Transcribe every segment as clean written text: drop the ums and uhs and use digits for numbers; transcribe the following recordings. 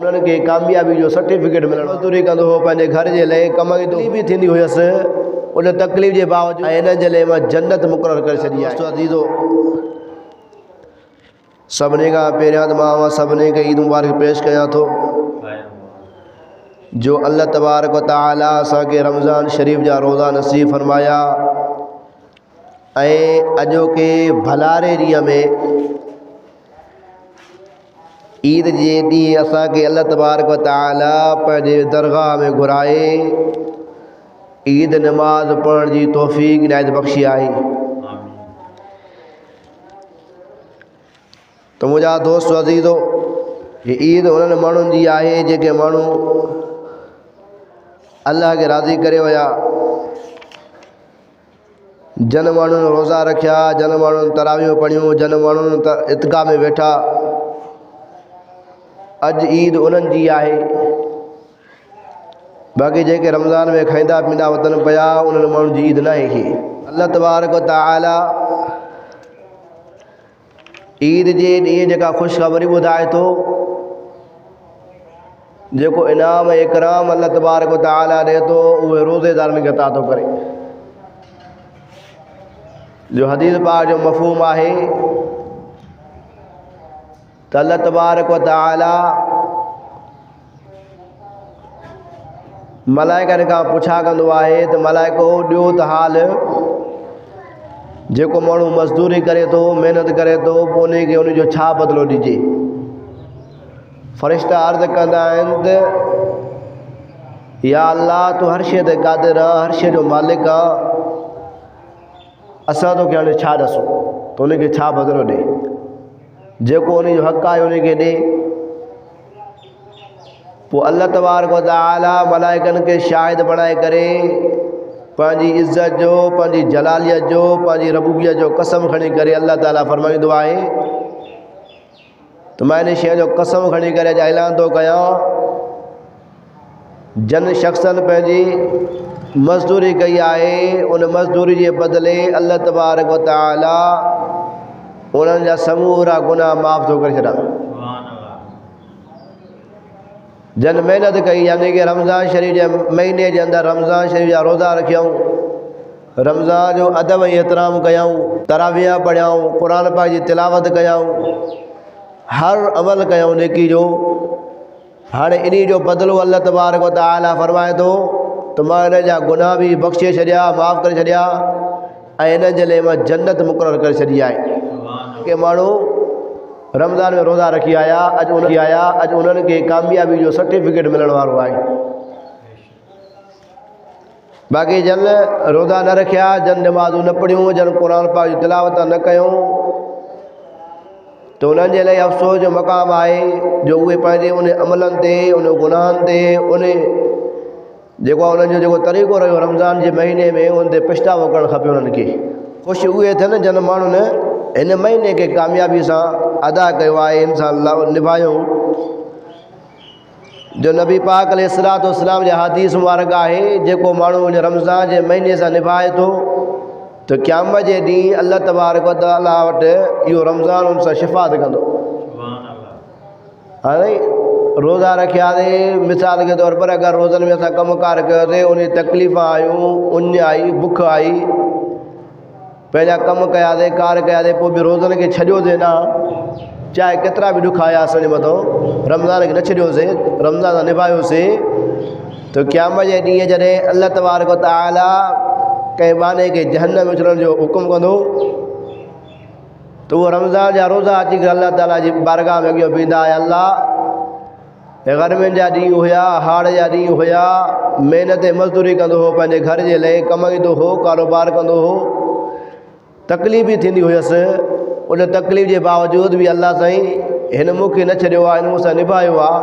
उन्हनि खे कामयाबी जो सर्टिफिकेट मिलणो, मज़दूरी कंदो हो पंहिंजे घर जे लाइ, कमाईंदो बि थींदी हुयसि, उन तकलीफ़ जे बावजूदि ऐं हिन जे लाइ मां जन्नत मुक़ररु करे छॾी आहे। अज़ीज़ो, सभिनी खां पहिरियां त मां सभिनी खे ईद मुबारक पेश कयां थो जो अल्लाह तबारक व तआला असांखे रमज़ान शरीफ़ जा रोज़ा नसीब फरमाया ऐं अॼोके भलारे ॾींहं में ईद जे ॾींहुं असांखे अल्लाह तबारक व तआला पंहिंजे दरगाह में घुराए ईद नमाज़ पढ़ण जी तौफ़ीक़ इनायत बख़्शी आहे। तो मुंहिंजा दोस्त अज़ीज़ो, ये ईद उन्हनि माण्हुनि जी आहे जेके माण्हू अल्लाह खे राज़ी करे विया, जन माण्हुनि रोज़ा रखिया, जन माण्हुनि तरावियूं पढ़ियूं, जन माण्हुनि इत्का में वेठा। अॼु ईद उन्हनि जी आहे। बाक़ी जेके रमज़ान में खाईंदा पींदा वतन पिया, उन्हनि माण्हुनि जी ईद न आहे। अल्लाह तबारक व तआला ईद जे ॾींहुं जेका ख़ुशख़बरी ॿुधाए थो, जेको इनाम इकराम अल्लाह तबारक व तआला ॾिए थो, उहे रोज़ेदारनि खे अता थो करे। जो हदीस पाक जो मफ़हूम आहे त अल्लाह तबारक व तआला मलाइकनि खां पुछा कंदो आहे त मलाइको ॾियो त हाल जेको माण्हू मज़दूरी करे थो, महिनत करे थो, पोइ उनखे उनजो छा बदिलो ॾिजे। फ़रिश्ता अर्ज़ु कंदा आहिनि त या अल्लाह तूं हर शइ ते क़ादिर आहे, हर शइ जो मालिक आहे, असां तोखे हाणे छा ॾसूं, त उनखे छा बदिलो ॾे, जेको उनजो हक़ आहे उनखे ॾे। पोइ अल्लाह तबारक व तआला मलाइकनि खे शाहिद बणाए करे पंहिंजी इज़्ज़त जो, पंहिंजी जलालियत जो, पंहिंजी रबूबियत जो कसम खणी करे अल्लाह ताला फरमाईंदो आहे त मां इन शइ जो कसम खणी करे अॼु ऐलान थो कयां, जन शख़्सनि पंहिंजी मज़दूरी कई आहे, उन मज़दूरी जे बदिले अल्लाह तबारक व तआला उन्हनि जा समूरा गुनाह माफ़ थो करे छॾां। जन महिनत कई, यानी कि रमज़ान शरीफ़ जे महीने जे अंदरि रमज़ान शरीफ़ जा रोज़ा रखियऊं, रमज़ान जो अदब ऐं एतिराम कयऊं, तरावियां पढ़ियऊं, क़ुर पाक जी तिलावत कयऊं, हर अमल कयऊं नेकी जो। हाणे इन जो बदिलो अल्लाह तबारक व तआला फरमाए थो त मां इन जा गुनाह बि बख़्शे छॾिया, माफ़ करे छॾिया ऐं इन जे लाइ मां जन्नत मुक़ररु करे छॾी आहे। के माण्हू रमज़ान में रोज़ा रखी आया, अॼु उन्हनि खे कामयाबी जो सर्टिफिकेट मिलण वारो आहे। बाक़ी जन रोज़ा न रखिया, जन नमाज़ूं न पढ़ियूं, जन क़ुर पाक जी तिलावत न कयूं, तो उन्हनि जे लाइ अफ़सोस जो मक़ाम आहे जो उहे पंहिंजे उन अमलनि ते, उन गुनाहनि ते, उन जेको उन्हनि जो जेको तरीक़ो रहियो रमज़ान जे महीने में, उन ते पछतावो करणु खपे। उन्हनि खे ख़ुशि उहे थियनि जन माण्हुनि हिन महीने खे कामयाबी सां अदा कयो आहे, इंशाअल्लाह निभायूं। जो नबी पाक अलैहिस्सलातु वस्सलाम जे हदीस मुबारक आहे, जेको माण्हू इन रमज़ान जे महीने सां निभाए थो त क़यामत जे ॾींहुं अल्लाह तबारक व तआला वटि इहो रमज़ान उन सां शिफ़ात कंदो। हाणे रोज़ा रखियासीं, मिसाल के तौर पर अगरि रोज़नि में असां कमुकार कयोसीं, उन तकलीफ़ आयूं, उञ आई, बुख आई, पंहिंजा कम कयासीं, कार कयासीं, पोइ बि रोज़नि खे छॾियोसीं न, चाहे केतिरा बि ॾुख आया असांजे मथां, रमज़ान खे न छॾियोसीं, रमज़ान निभायोसीं, तो क़यामत जे ॾींहुं जॾहिं अल्लाह तबारक व तआला कंहिं बाने खे जहन्नम में विझण जो हुकुम कंदो, तो उहो रमज़ान जा रोज़ा अची करे अल्लाह ताला जी बारगाह में अॻियां बीहंदा, अल्लाह गर्मियुनि जा ॾींहं हुया, हाड़ जा ॾींहं हुया, महिनत मज़दूरी कंदो हो, पंहिंजे घर जे लाइ कमाईंदो हो, कारोबार कंदो हो, तकलीफ़ बि थींदी हुयसि, उन तकलीफ़ जे बावजूदि बि अल्लाह साईं हिन मूंखे न छॾियो आहे, हिन मूंसां निभायो आहे,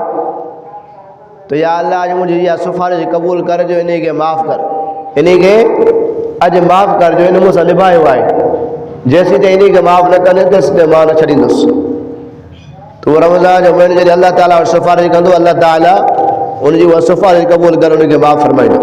तो या अल्लाह अॼु मुंहिंजी इहा सिफ़ारिश क़बूल कर जो इन खे माफ़ कर, इन खे अॼु माफ़ कर जो इन मूंसां निभायो आहे, जेसीं ताईं इन खे माफ़ न कंदे तेसीं ताईं मां न छॾींदुसि। तो रमज़ान जो महीनो जॾहिं अल्लाह ताला वटि सिफ़ारिश कंदो, अल्लाह ताला उनजी उहा सिफ़ारिश क़बूल करे उनखे माफ़ फरमाईंदो।